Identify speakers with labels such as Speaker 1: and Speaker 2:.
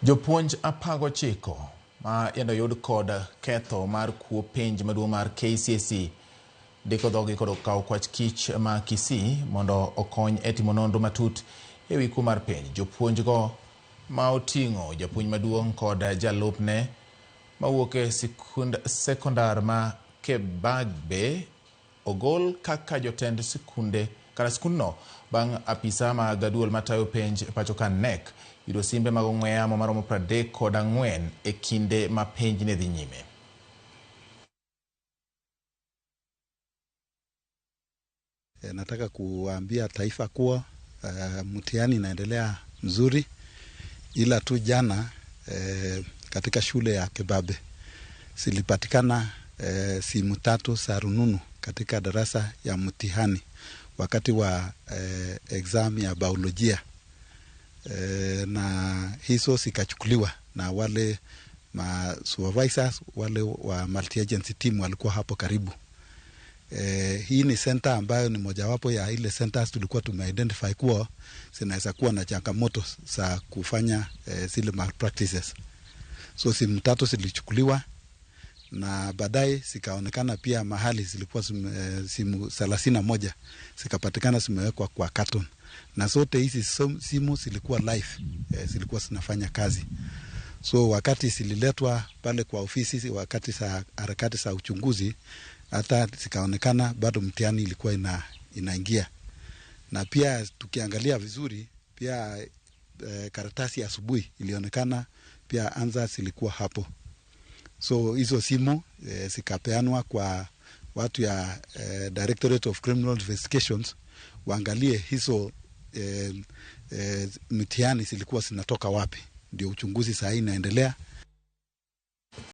Speaker 1: Jopuonj apago chiko ma yendo yud kod ketho mar kuo penj maduong' mar KCSE diko dhogi kod kaw kwach kich ma Kisii mondo okony e timo nonro matut e wi kuo mar penj. Jopuonj go ma oting'o japuonj maduong' kod jalupne mawuok e sekondar ma Kebagbe ogol kaka jotend sikunde kata skundno bang' apisa mag duol matayo penj pacho ka NEC yudo simbe mag ong'we yamo maromo 34 e kinde ma penj ne dhi nyime.
Speaker 2: Nataka kuambia taifa kuwa mtihani inaendelea mzuri, ila tu jana katika shule ya Kebabe zilipatikana simu 3 za rununu katika darasa ya mtihani wakati wa exam ya biolojia, na hizo zikachukuliwa na wale supervisors wale wa multi agency team walikuwa hapo karibu. Hii ni center ambayo ni mojawapo ya ile centers tulikuwa tumeidentify kuwa zinaweza kuwa na changamoto za kufanya zile malpractices. So simu 3 zilichukuliwa na baadaye zikaonekana pia mahali zilikuwa simu 31 zikapatikana zimewekwa kwa carton, na zote hizi simu zilikuwa live, zilikuwa zinafanya kazi. So wakati zililetwa pale kwa ofisi, wakati za harakati za uchunguzi, hata zikaonekana bado mtihani ilikuwa inaingia. Na pia tukiangalia vizuri pia karatasi ya asubuhi ilionekana pia answers ilikuwa hapo. So hizo simu zikapeanwa kwa watu ya Directorate of Criminal Investigations waangalie hizo mtihani zilikuwa zinatoka wapi. Ndio uchunguzi sasa inaendelea.